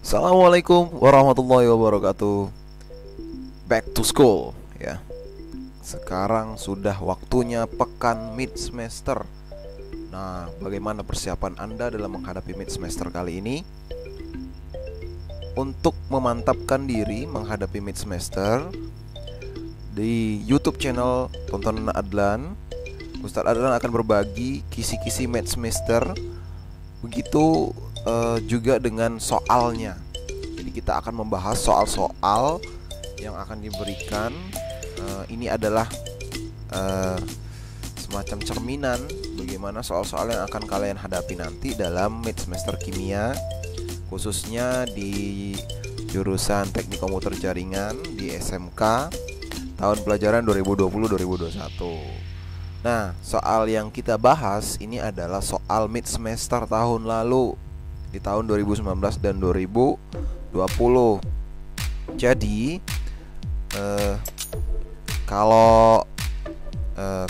Assalamualaikum warahmatullahi wabarakatuh. Back to school ya. Sekarang sudah waktunya pekan mid semester. Nah, bagaimana persiapan Anda dalam menghadapi mid semester kali ini? Untuk memantapkan diri menghadapi mid semester, di YouTube channel Tontonan Adlan, Ustadz Adlan akan berbagi kisi-kisi mid semester. Begitu juga dengan soalnya. Jadi kita akan membahas soal-soal yang akan diberikan. Ini adalah semacam cerminan bagaimana soal-soal yang akan kalian hadapi nanti dalam mid semester kimia, khususnya di jurusan Teknik Komputer Jaringan di SMK tahun pelajaran 2020-2021. Nah, soal yang kita bahas ini adalah soal mid semester tahun lalu, di tahun 2019 dan 2020. Jadi kalau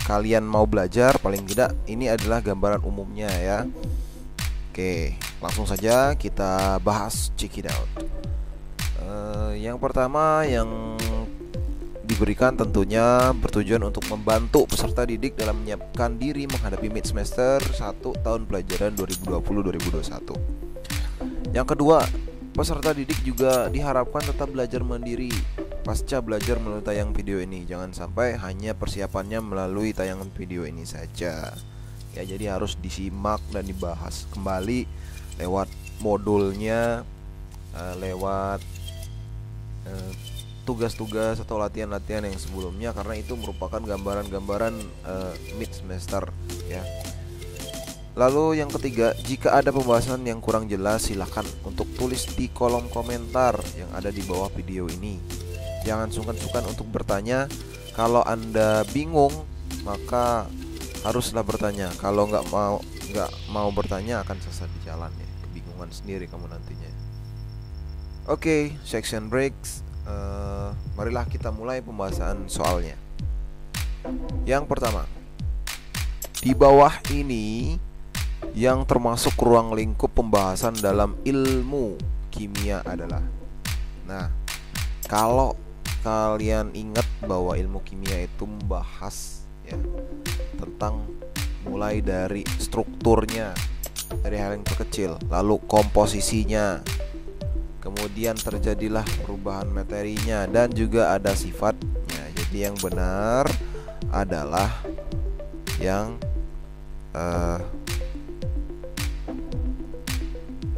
kalian mau belajar, paling tidak ini adalah gambaran umumnya ya. Oke, langsung saja kita bahas, check it out. Yang pertama yang diberikan tentunya bertujuan untuk membantu peserta didik dalam menyiapkan diri menghadapi mid semester 1 tahun pelajaran 2020-2021. Yang kedua, peserta didik juga diharapkan tetap belajar mandiri pasca belajar melalui tayang video ini. Jangan sampai hanya persiapannya melalui tayangan video ini saja. Ya, jadi harus disimak dan dibahas kembali lewat modulnya, lewat tugas-tugas atau latihan-latihan yang sebelumnya, karena itu merupakan gambaran-gambaran mid semester ya. Lalu yang ketiga, jika ada pembahasan yang kurang jelas, silahkan untuk tulis di kolom komentar yang ada di bawah video ini. Jangan sungkan-sungkan untuk bertanya. Kalau Anda bingung, maka haruslah bertanya. Kalau nggak mau bertanya, akan sesat di jalan ya. Kebingungan sendiri kamu nantinya. Oke, section breaks. Marilah kita mulai pembahasan soalnya. Yang pertama, di bawah ini yang termasuk ruang lingkup pembahasan dalam ilmu kimia adalah. Nah, kalau kalian ingat bahwa ilmu kimia itu membahas ya tentang mulai dari strukturnya, dari hal yang terkecil, lalu komposisinya, kemudian terjadilah perubahan materinya, dan juga ada sifatnya. Jadi yang benar adalah yang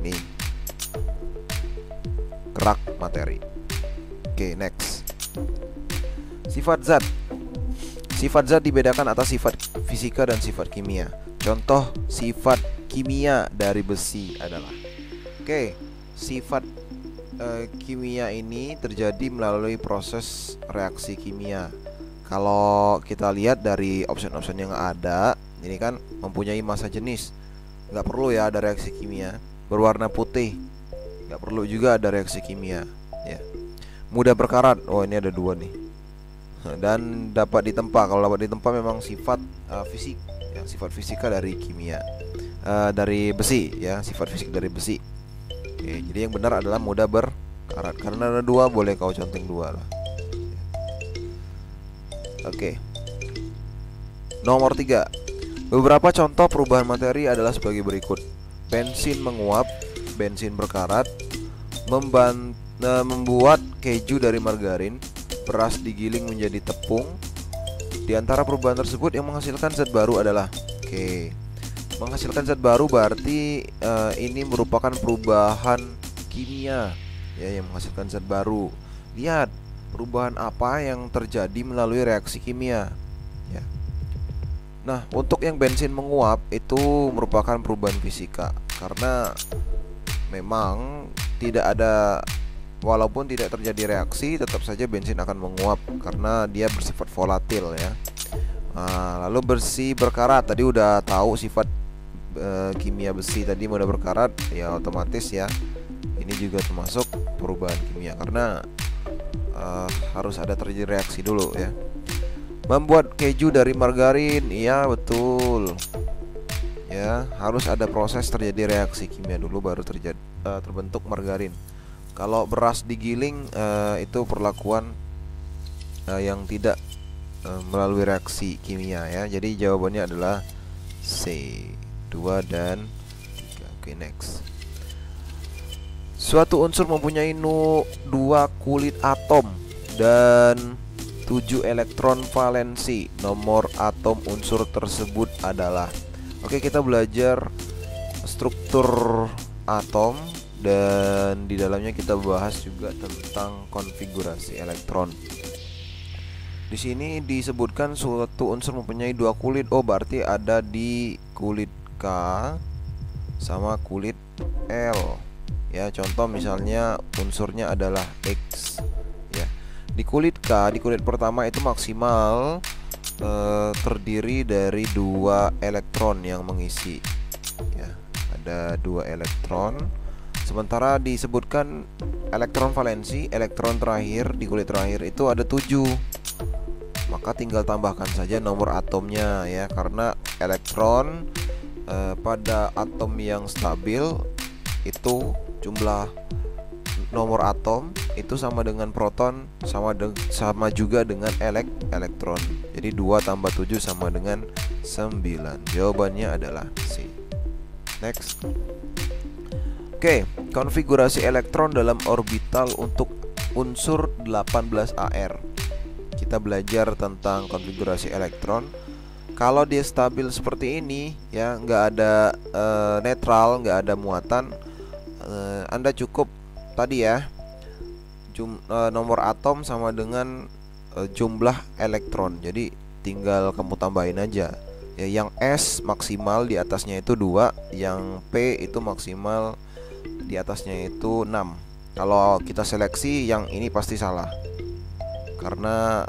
nih, gerak materi. Oke, next. Sifat zat. Sifat zat dibedakan atas sifat fisika dan sifat kimia. Contoh sifat kimia dari besi adalah. Oke, sifat kimia ini terjadi melalui proses reaksi kimia. Kalau kita lihat dari option-option yang ada, ini kan mempunyai massa jenis, nggak perlu ya ada reaksi kimia. Berwarna putih, nggak perlu juga ada reaksi kimia ya. Mudah berkarat, oh ini ada dua nih. Dan dapat ditempa. Kalau dapat ditempa memang sifat fisik ya, sifat fisika dari kimia, dari besi ya, sifat fisik dari besi. Oke, jadi yang benar adalah mudah berkarat. Karena ada dua, boleh kau counting dua lah. Oke. Nomor 3. Beberapa contoh perubahan materi adalah sebagai berikut. Bensin menguap, bensin berkarat, membuat keju dari margarin, beras digiling menjadi tepung. Di antara perubahan tersebut yang menghasilkan zat baru adalah. Oke. Menghasilkan zat baru berarti ini merupakan perubahan kimia ya, yang menghasilkan zat baru. Lihat perubahan apa yang terjadi melalui reaksi kimia ya. Nah, untuk yang bensin menguap itu merupakan perubahan fisika, karena memang tidak ada, walaupun tidak terjadi reaksi, tetap saja bensin akan menguap karena dia bersifat volatil ya. Nah, lalu besi berkarat, tadi udah tahu sifat kimia besi tadi mudah berkarat ya, otomatis ya ini juga termasuk perubahan kimia karena harus ada terjadi reaksi dulu ya. Membuat keju dari margarin, iya betul ya, harus ada proses terjadi reaksi kimia dulu baru terbentuk margarin. Kalau beras digiling itu perlakuan yang tidak melalui reaksi kimia ya. Jadi jawabannya adalah C, 2 dan 3. Oke, next. Suatu unsur mempunyai 2 kulit atom dan 7 elektron valensi. Nomor atom unsur tersebut adalah. Oke, kita belajar struktur atom dan di dalamnya kita bahas juga tentang konfigurasi elektron. Di sini disebutkan suatu unsur mempunyai 2 kulit. Oh, berarti ada di kulit K sama kulit L. Ya, contoh misalnya unsurnya adalah X. Ya, di kulit K, di kulit pertama itu maksimal terdiri dari 2 elektron yang mengisi. Ya, ada 2 elektron. Sementara disebutkan elektron valensi, elektron terakhir di kulit terakhir itu ada 7. Maka tinggal tambahkan saja nomor atomnya ya, karena elektron pada atom yang stabil itu jumlah nomor atom itu sama dengan proton, sama juga dengan elektron. Jadi 2 tambah 7 sama dengan 9. Jawabannya adalah C. Next. Oke, konfigurasi elektron dalam orbital untuk unsur 18Ar. Kita belajar tentang konfigurasi elektron. Kalau dia stabil seperti ini ya, nggak ada netral, nggak ada muatan, Anda cukup tadi ya, nomor atom sama dengan jumlah elektron. Jadi tinggal kamu tambahin aja ya, yang S maksimal di atasnya itu 2, yang P itu maksimal di atasnya itu 6. Kalau kita seleksi yang ini pasti salah, karena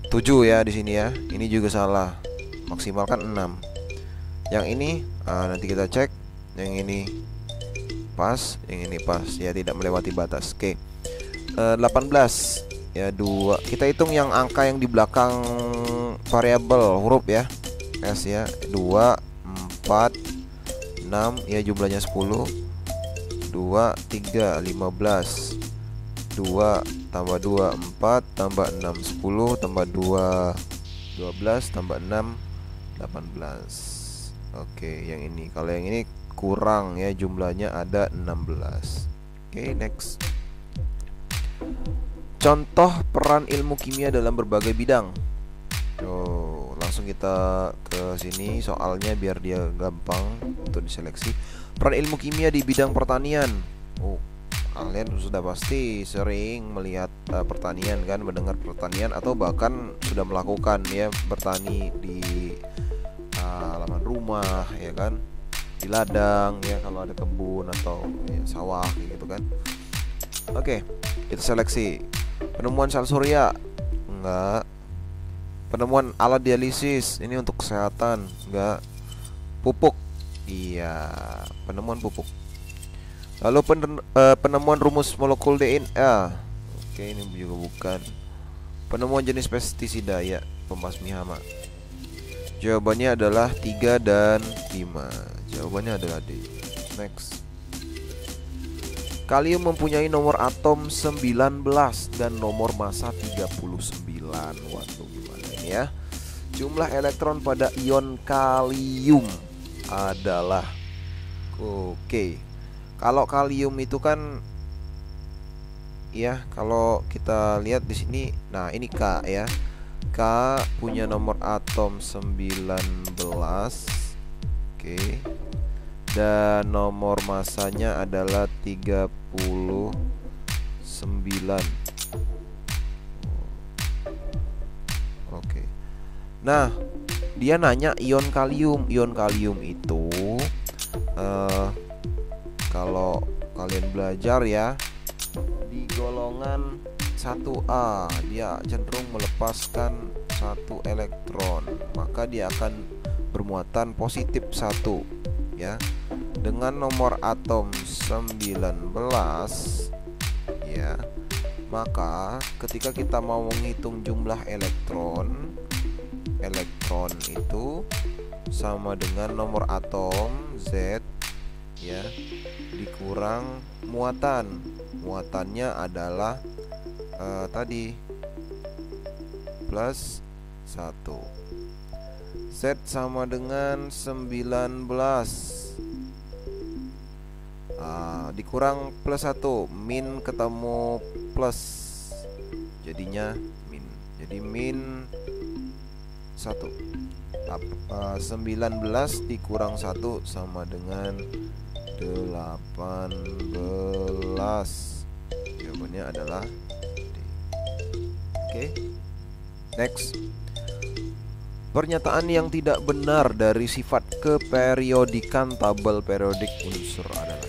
7 ya di sini ya. Ini juga salah. Maksimal kan 6. Yang ini nanti kita cek. Yang ini pas, yang ini pas ya, tidak melewati batas. Oke. 18 ya, 2. Kita hitung yang angka yang di belakang variabel huruf ya. S ya. 2 4 6 ya, jumlahnya 10. 2 3 15. 2 tambah 2 4 tambah 6 10 tambah 2 12 tambah 6 18. Oke, yang ini. Kalau yang ini kurang ya, jumlahnya ada 16. Oke, next. Contoh peran ilmu kimia dalam berbagai bidang. Langsung kita ke sini soalnya biar dia gampang untuk diseleksi. Peran ilmu kimia di bidang pertanian. Kalian sudah pasti sering melihat pertanian kan, mendengar pertanian, atau bahkan sudah melakukan ya, bertani di halaman rumah ya kan, di ladang ya, kalau ada kebun atau ya, sawah gitu kan. Oke, kita seleksi. Penemuan sel surya, enggak. Penemuan alat dialisis, ini untuk kesehatan, enggak. Pupuk, iya, penemuan pupuk. Lalu penemuan rumus molekul DNA. Oke, ini juga bukan. Penemuan jenis pestisida ya, pembasmi hama. Jawabannya adalah 3 dan 5. Jawabannya adalah D. Next. Kalium mempunyai nomor atom 19 dan nomor massa 39. Waduh, gimana ini ya? Jumlah elektron pada ion kalium adalah, oke. Kalau kalium itu kan ya, kalau kita lihat di sini, nah ini K ya. K punya nomor atom 19. Oke. Dan nomor massanya adalah 39. Oke. Nah, dia nanya ion kalium. Ion kalium itu kalau kalian belajar ya, di golongan 1A dia cenderung melepaskan 1 elektron, maka dia akan bermuatan positif 1 ya. Dengan nomor atom 19 ya, maka ketika kita mau menghitung jumlah elektron itu sama dengan nomor atom Z ya, dikurang muatan. Muatannya adalah tadi plus 1. Z sama dengan 19. Dikurang plus 1, min ketemu plus, jadinya min. Jadi min 1. 19 dikurang 1 sama dengan 18. Jawabannya adalah D. Oke. Next. Pernyataan yang tidak benar dari sifat keperiodikan tabel periodik unsur adalah.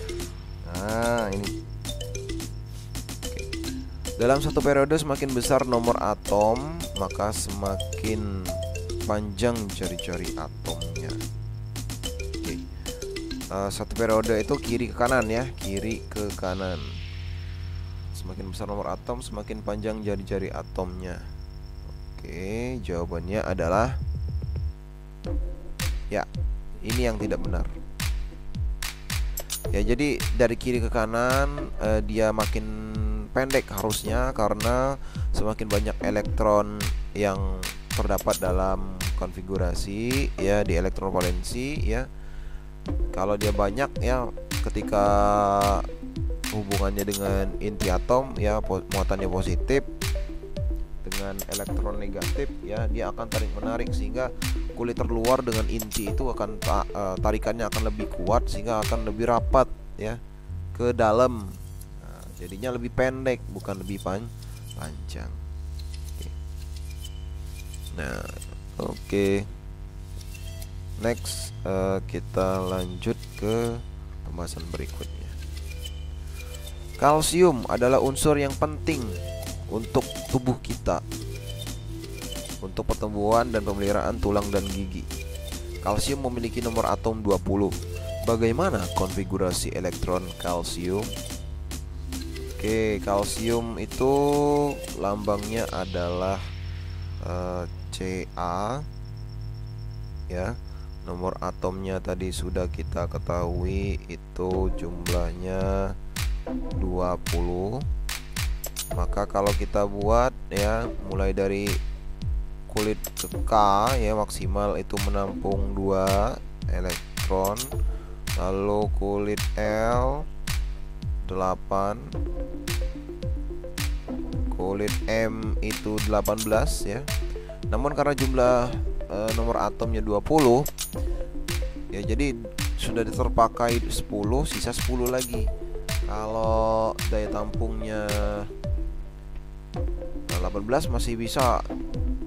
Nah, ini. Oke. Dalam satu periode semakin besar nomor atom, maka semakin panjang jari-jari atomnya. Oke. Satu periode itu kiri ke kanan ya, kiri ke kanan. Semakin besar nomor atom, semakin panjang jari-jari atomnya. Oke, jawabannya adalah ya, ini yang tidak benar. Ya, jadi dari kiri ke kanan dia makin pendek harusnya, karena semakin banyak elektron yang terdapat dalam konfigurasi ya di elektron valensi ya. Kalau dia banyak ya, ketika hubungannya dengan inti atom ya, muatannya positif dengan elektron negatif ya, dia akan tarik menarik sehingga kulit terluar dengan inti itu akan tarikannya akan lebih kuat sehingga akan lebih rapat ya ke dalam. Jadinya lebih pendek bukan lebih panjang. Oke. Nah, oke. Next, kita lanjut ke pembahasan berikutnya. Kalsium adalah unsur yang penting untuk tubuh kita, untuk pertumbuhan dan pemeliharaan tulang dan gigi. Kalsium memiliki nomor atom 20. Bagaimana konfigurasi elektron kalsium? Oke, kalsium itu lambangnya adalah Ca ya. Nomor atomnya tadi sudah kita ketahui, itu jumlahnya 20. Maka kalau kita buat ya, mulai dari kulit ke K ya, maksimal itu menampung 2 elektron. Lalu kulit L 8, kulit M itu 18 ya. Namun karena jumlah nomor atomnya 20 ya, jadi sudah terpakai 10, sisa 10 lagi. Kalau daya tampungnya 18 masih bisa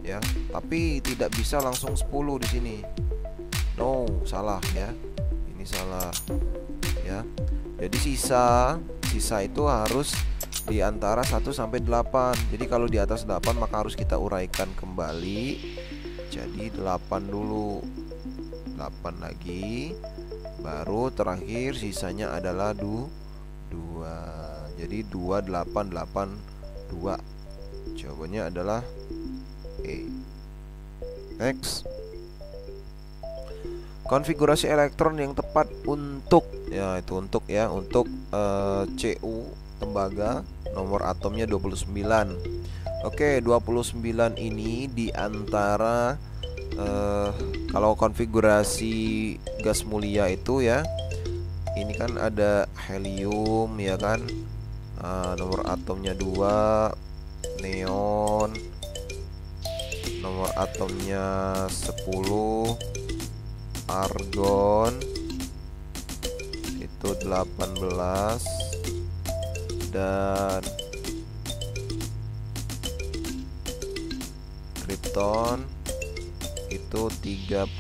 ya, tapi tidak bisa langsung 10 di sini. No, salah ya. Ini salah ya. Jadi sisa itu harus di antara 1 sampai 8. Jadi kalau di atas 8 maka harus kita uraikan kembali. Jadi 8 dulu. 8 lagi. Baru terakhir sisanya adalah 2. Jadi 2 8 8 2. Jawabannya adalah E. Next. Konfigurasi elektron yang tepat untuk ya, itu untuk ya, untuk Cu tembaga, nomor atomnya 29. Oke, 29 ini di antara kalau konfigurasi gas mulia itu ya, ini kan ada helium ya kan, nomor atomnya 2, neon nomor atomnya 10, argon itu 18, dan kripton itu 36.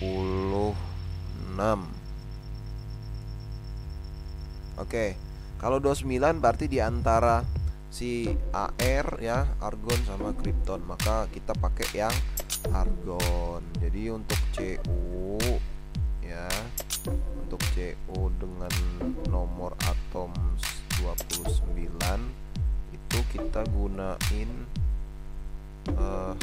Oke, kalau 29 berarti di antara si Ar ya, argon sama kripton, maka kita pakai yang argon. Jadi untuk Cu ya, untuk Cu dengan nomor atom 29 itu kita gunain Ar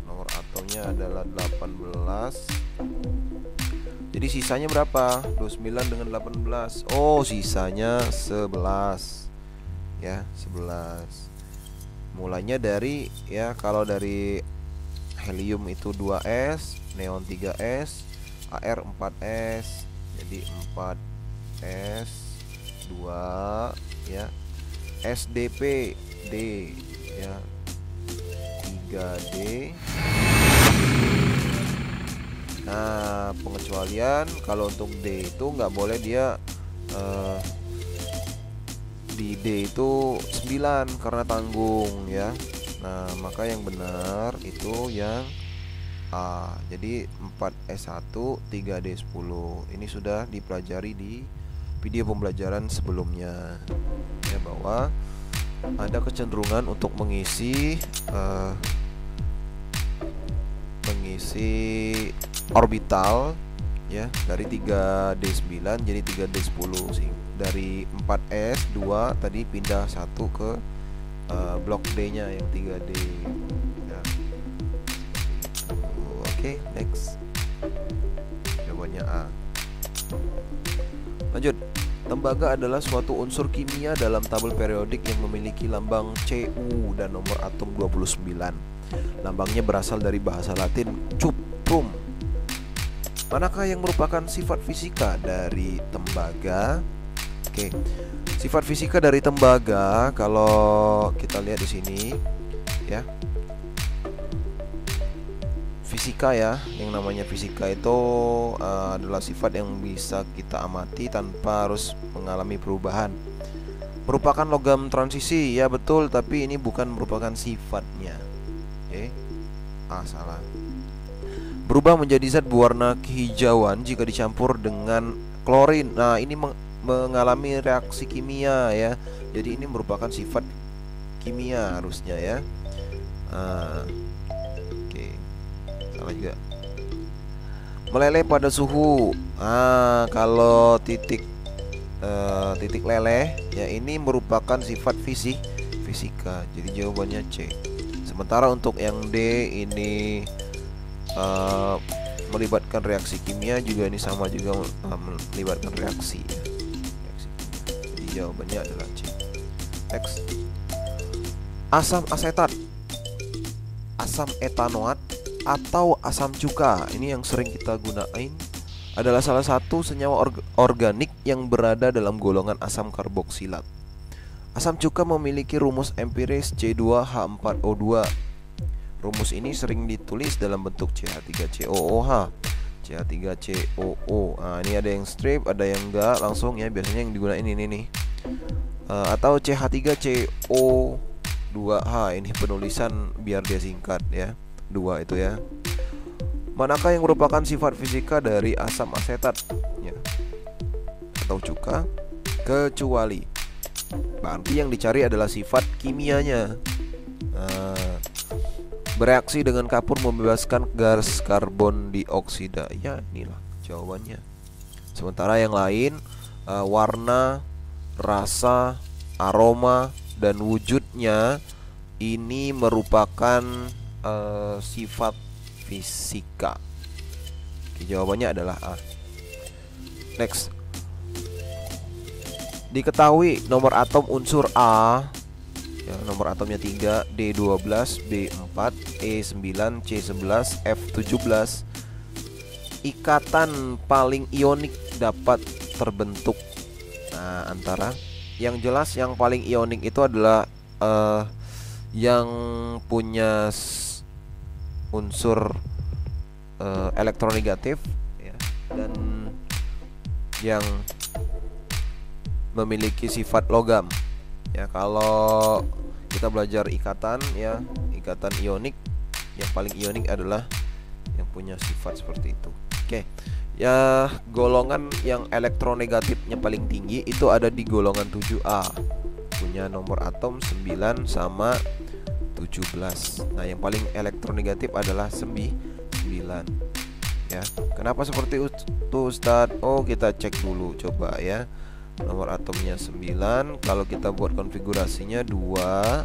nomor atomnya Nilainya adalah 18. Jadi sisanya berapa? 29 dengan 18. Oh, sisanya 11. Ya, 11. Mulainya dari, ya, kalau dari helium itu 2s, neon 3s, AR 4s. Jadi 4s 2, ya. SDP D, ya, 3D. Nah, pengecualian kalau untuk D itu nggak boleh dia di D itu 9 karena tanggung, ya. Nah, maka yang benar itu yang A. Jadi 4S1 3D10. Ini sudah dipelajari di video pembelajaran sebelumnya, ya, bahwa ada kecenderungan untuk mengisi orbital, ya, dari 3D9 jadi 3D10 sih. Dari 4S2 tadi pindah 1 ke blok D-nya yang 3D, ya. Oke, next. Jawabannya A. Lanjut. Tembaga adalah suatu unsur kimia dalam tabel periodik yang memiliki lambang Cu dan nomor atom 29. Lambangnya berasal dari bahasa Latin cuprum. Manakah yang merupakan sifat fisika dari tembaga? Oke. Sifat fisika dari tembaga kalau kita lihat di sini, ya. Fisika, ya, yang namanya fisika itu adalah sifat yang bisa kita amati tanpa harus mengalami perubahan. Merupakan logam transisi, ya betul, tapi ini bukan merupakan sifatnya. Oke. Salah. Berubah menjadi zat berwarna kehijauan jika dicampur dengan klorin. Nah, ini mengalami reaksi kimia, ya. Jadi ini merupakan sifat kimia harusnya, ya. Salah juga. Meleleh pada suhu. Kalau titik leleh, ya, ini merupakan sifat fisika. Jadi jawabannya C. Sementara untuk yang D ini melibatkan reaksi kimia, juga ini sama juga melibatkan reaksi, ya. Reaksi kimia. Jadi jawabannya adalah C. Next. Asam asetat, asam etanoat, atau asam cuka, ini yang sering kita gunain, adalah salah satu senyawa organik yang berada dalam golongan asam karboksilat. Asam cuka memiliki rumus empiris C2H4O2. Rumus ini sering ditulis dalam bentuk CH3COOH, CH3COO. Ini ada yang strip, ada yang enggak langsung, ya. Biasanya yang digunain ini nih. Atau CH3CO2H, ini penulisan biar dia singkat, ya. 2 itu, ya. Manakah yang merupakan sifat fisika dari asam asetat, ya, atau cuka? Kecuali. Berarti yang dicari adalah sifat kimianya. Bereaksi dengan kapur membebaskan gas karbon dioksida. Ya, inilah jawabannya. Sementara yang lain, warna, rasa, aroma, dan wujudnya ini merupakan sifat fisika. Oke, jawabannya adalah A. Next. Diketahui nomor atom unsur A, ya, nomor atomnya 3, D12, B4, E9, C11, F17. Ikatan paling ionik dapat terbentuk. Nah, antara yang jelas yang paling ionik itu adalah yang punya unsur elektronegatif, ya, dan yang memiliki sifat logam, ya. Kalau kita belajar ikatan, ya, ikatan ionik, yang paling ionik adalah yang punya sifat seperti itu. Oke, ya, golongan yang elektronegatifnya paling tinggi itu ada di golongan 7A, punya nomor atom 9 sama 17. Nah, yang paling elektronegatif adalah 9, ya. Kenapa seperti itu, Ustadz? Oh, kita cek dulu coba, ya. nomor atomnya 9. Kalau kita buat konfigurasinya 2,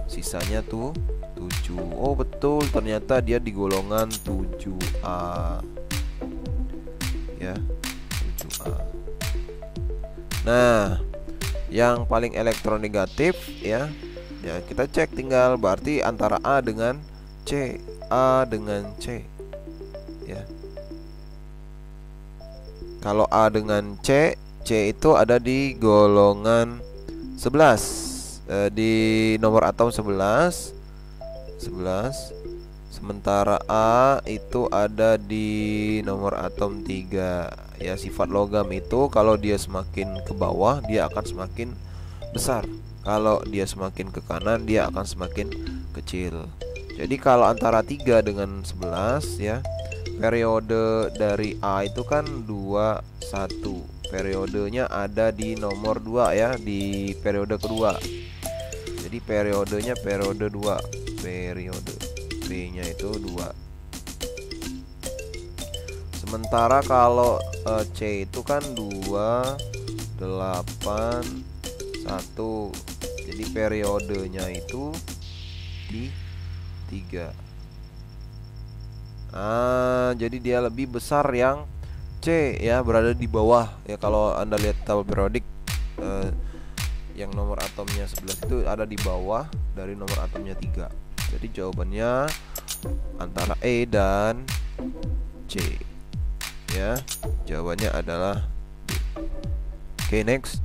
sisanya tuh 7. Oh betul, ternyata dia di golongan 7A ya, 7A. Nah, yang paling elektronegatif ya, kita cek tinggal, berarti antara A dengan C, A dengan C ya. Kalau A dengan C, C itu ada di golongan 11, di nomor atom 11. Sementara A itu ada di nomor atom 3. Ya, sifat logam itu kalau dia semakin ke bawah dia akan semakin besar, kalau dia semakin ke kanan dia akan semakin kecil. Jadi kalau antara 3 dengan 11 ya, periode dari A itu kan 2, 1. Periodenya ada di nomor 2 ya, di periode kedua. Jadi periodenya periode 2. Periode B-nya itu 2. Sementara kalau C itu kan 2, 8, 1. Jadi periodenya itu di 3. Jadi dia lebih besar yang C ya, berada di bawah ya. Kalau Anda lihat tabel periodik, yang nomor atomnya 11 itu ada di bawah dari nomor atomnya 3. Jadi jawabannya antara E dan C ya. Jawabannya adalah D. Oke, next.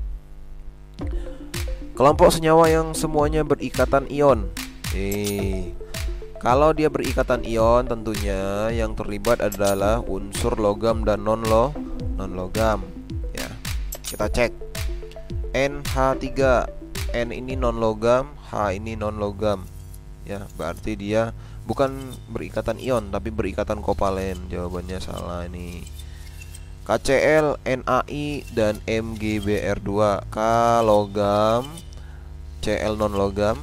Kelompok senyawa yang semuanya berikatan ion. Kalau dia berikatan ion, tentunya yang terlibat adalah unsur logam dan non-logam ya. Kita cek NH3. N ini non-logam, H ini non-logam ya, berarti dia bukan berikatan ion tapi berikatan kovalen. Jawabannya salah ini. KCl, NaI dan MgBr2. K logam, Cl non-logam,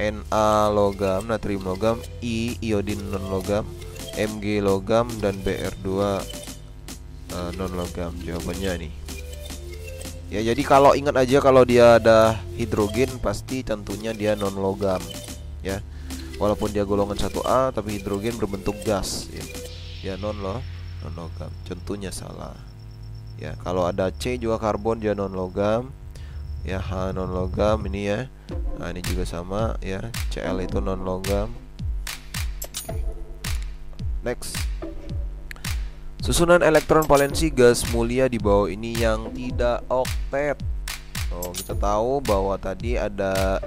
Na logam, natrium logam, I iodin non-logam, Mg logam, dan Br2 non-logam. Jawabannya nih ya. Jadi kalau ingat aja, kalau dia ada hidrogen pasti tentunya dia non-logam ya. Walaupun dia golongan 1A tapi hidrogen berbentuk gas ya. Ya non-logam. Contohnya salah ya. Kalau ada C juga karbon, dia non-logam ya. H non-logam ini ya. Nah ini juga sama ya, Cl itu non-logam. Next. Susunan elektron valensi gas mulia di bawah ini yang tidak oktet. Kita tahu bahwa tadi ada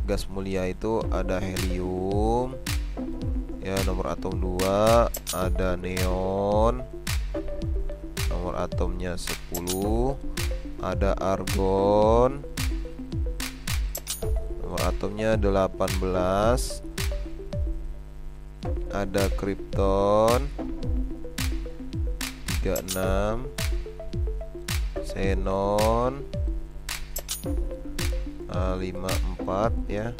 gas mulia itu ada helium ya, nomor atom 2, ada neon, nomor atomnya 10, ada argon, nomor atomnya 18, ada kripton 36, xenon 54 ya,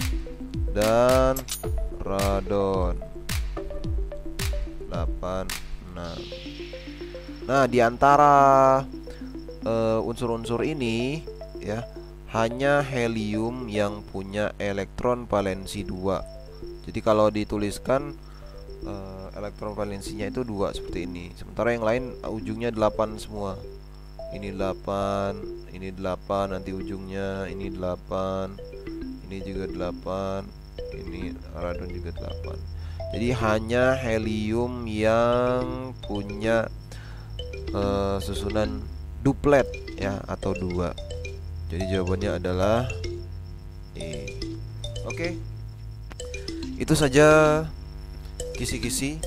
dan radon 86. Nah, di antara unsur-unsur ini ya, hanya helium yang punya elektron valensi 2. Jadi kalau dituliskan elektron valensinya itu 2 seperti ini. Sementara yang lain ujungnya 8 semua. Ini 8, ini 8, nanti ujungnya ini 8, ini juga 8, ini radon juga 8. Jadi hanya helium yang punya susunan duplet ya, atau 2. Jadi jawabannya adalah E. Oke. Itu saja kisi-kisi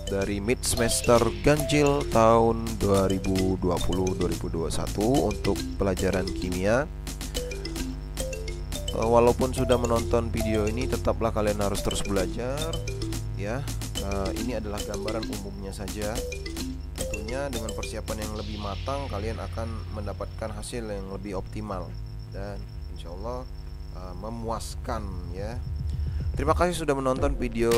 dari mid semester ganjil tahun 2020-2021 untuk pelajaran kimia. Walaupun sudah menonton video ini, tetaplah kalian harus terus belajar ya. Ini adalah gambaran umumnya saja. Tentunya dengan persiapan yang lebih matang, kalian akan mendapatkan hasil yang lebih optimal dan insya Allah memuaskan ya. Terima kasih sudah menonton video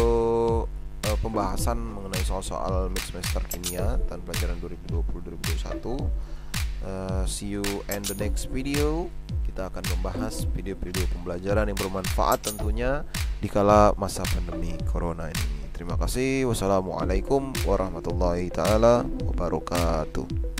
pembahasan mengenai soal-soal mid semester kimia tahun pelajaran 2020-2021. See you in the next video. Kita akan membahas video-video pembelajaran yang bermanfaat tentunya dikala masa pandemi corona ini. Terima kasih. Wassalamualaikum warahmatullahi taala wabarakatuh.